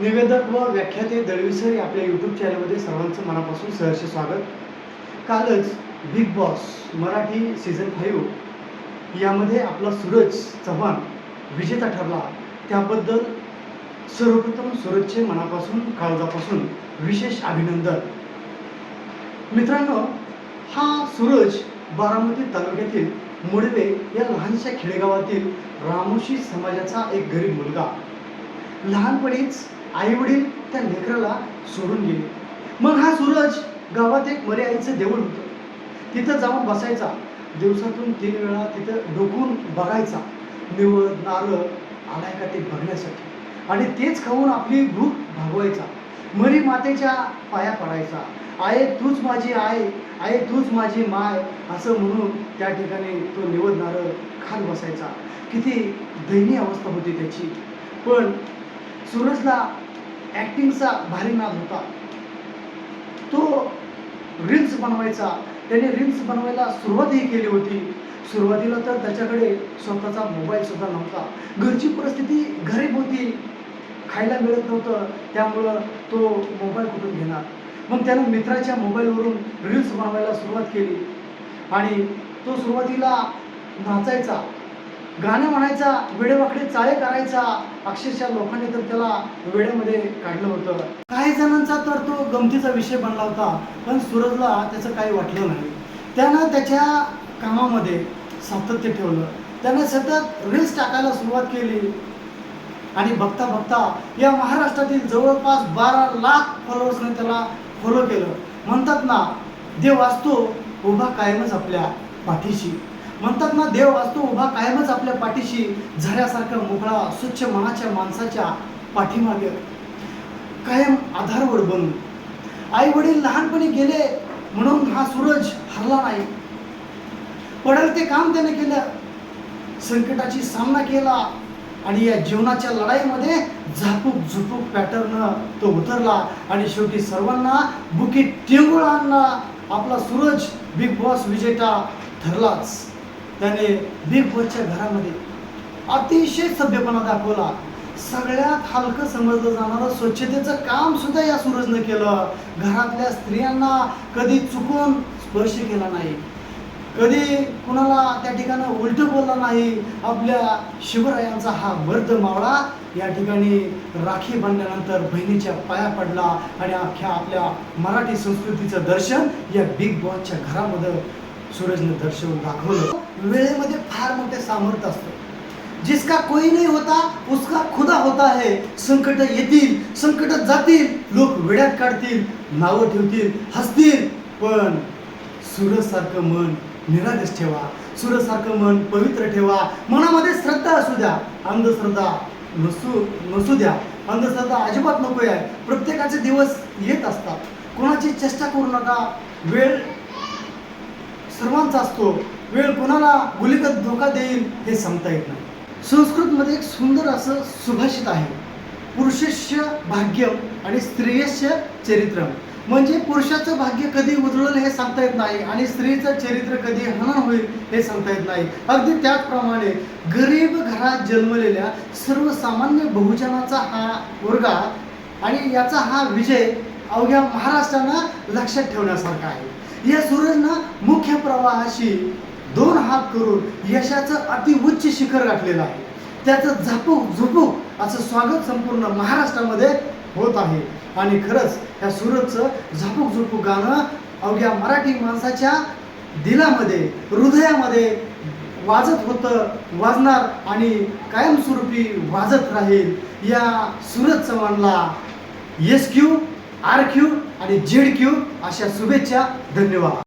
निवेदक व व्याख्याते दळवी आपल्या यूट्यूब चॅनलमध्ये सर्वांचं मनापासून सहर्ष स्वागत। कालच बिग बॉस मराठी सीझन 5 यामध्ये आपला सूरज चव्हाण विजेता ठरला, त्याबद्दल सर्वप्रथम सूरजचे मनापासून काळजापासून विशेष अभिनंदन। मित्रांनो, हा सूरज बारामती तालुक्यातील मुडवे या लहानशा खेडेगावातील रामोशी समाजाचा एक गरीब मुलगा। लहानपणीच आईवडील त्या लेकराला सोडून गेले। मग हा सूरज गावात एक मरे आईचं देऊळ होतं, तिथं जाऊन बसायचा। दिवसातून 3 वेळा तिथं डोकून बघायचा, निवद नारळ आलाय का ते बघण्यासाठी, आणि तेच खाऊन आपली भूक भागवायचा। मरी मातेच्या पाया पडायचा, आये तूच माझी आय, आये तूच माझी माय असं म्हणून त्या ठिकाणी तो निवद नारळ खात बसायचा। किती दयनीय अवस्था होती त्याची। पण सूरजला ॲक्टिंगचा भारी नाद होता। तो रील्स बनवायचा, त्याने रील्स बनवायला सुरुवातही केली होती। सुरुवातीला तर त्याच्याकडे स्वतःचा मोबाईल सुद्धा नव्हता, घरची परिस्थिती गरीब होती, खायला मिळत नव्हतं, त्यामुळं तो मोबाईल कुठून घेणार। मग त्यानं मित्राच्या मोबाईलवरून रील्स बनवायला सुरुवात केली आणि तो सुरुवातीला नाचायचा, गाणं म्हणायचा, वेडेवाकडे चाळे करायचा। अक्षरशः लोकांनी तर त्याला वेड्यामध्ये काढलं होतं। काही जणांचा तर तो गमतीचा विषय बनला होता, पण सूरजला त्याचं काही वाटलं नाही। त्यानं त्याच्या कामामध्ये सातत्य ठेवलं, त्यानं सतत रील्स टाकायला सुरुवात केली आणि बघता बघता या महाराष्ट्रातील जवळपास 12 लाख फॉलोअर्सने त्याला फॉलो केलं। म्हणतात ना, देव असतो उभा कायमच आपल्या पाठीशी, म्हणतात ना, देव असतो उभा कायमच आपल्या पाठीशी। झऱ्यासारखा मोकळा स्वच्छ मनाच्या माणसाच्या पाठीमागे कायम आधारवड बनून। आई वडील लहानपणी गेले म्हणून हा सूरज हरला नाही, पडेल ते काम त्याने केलं, संकटाची सामना केला आणि या जीवनाच्या लढाईमध्ये झापूक झुपूक पॅटर्न तो उतरला आणि शेवटी सर्वांना बुकीत टिंगूळ आणला। आपला सूरज बिग बॉस विजेता ठरलाच। त्याने बिग बॉसच्या घरामध्ये अतिशय सभ्यपणा दाखवला। सगळ्यात हलकं समजलं जाणारं स्वच्छतेचं काम सुद्धा या सूरजनं केलं। घरातल्या स्त्रियांना कधी चुकून स्पर्श केला नाही, कधी कुणाला त्या ठिकाणी उलटं बोलला नाही। आपल्या शिवरायांचा हा वर्ध मावळा या ठिकाणी राखी बांधल्यानंतर बहिणीच्या पाया पडला आणि अख्ख्या आपल्या मराठी संस्कृतीचं दर्शन या बिग बॉसच्या घरामध्ये सूरजने दर्शवून दाखवलं। वेळेमध्ये फार मोठे सामर्थ्य असतं। जिसका कोई नहीं होता उसका खुदा होता है। संकट येतील, संकट जातील, लोक वेड्यात काढतील, नावं ठेवतील, हसतील, पण सूरजसारखं मन निरागस ठेवा, सूरजसारखं मन पवित्र ठेवा। मनामध्ये श्रद्धा असू द्या, अंधश्रद्धा नसू द्या, अंधश्रद्धा अजिबात नको आहे। प्रत्येकाचे दिवस येत असतात, कोणाची चेष्टा करू नका। वेळ सर्वांचा असतो, वेळ कोणाला गुलिकत धोका देईल हे सांगता येत नाही। संस्कृतमध्ये एक सुंदर असं सुभाषित आहे, पुरुषस्य भाग्यम आणि स्त्रियस्य चरित्रम। म्हणजे पुरुषाचं भाग्य कधी उजळेल हे सांगता येत नाही आणि स्त्रीचं चरित्र कधी हनन होईल हे सांगता येत नाही। अगदी त्याचप्रमाणे गरीब घरात जन्मलेल्या सर्वसामान्य बहुजनाचा हा वर्गा आणि याचा हा विजय अवघ्या महाराष्ट्रानं लक्षात ठेवण्यासारखा आहे। या सूरजनं मुख्य प्रवाहाशी 2 हात करून यशाचं अतिउच्च शिखर गाठलेलं आहे। त्याचं झापूक झुपूक असं स्वागत संपूर्ण महाराष्ट्रामध्ये होत आहे आणि खरंच या सूरजचं झापूक झुपूक गाणं अवघ्या मराठी माणसाच्या दिलामध्ये, हृदयामध्ये वाजत होतं, वाजणार आणि कायमस्वरूपी वाजत राहील। या सूरज चव्हाणला SQ, RQ आणि ZQ अशा शुभेच्छा। धन्यवाद।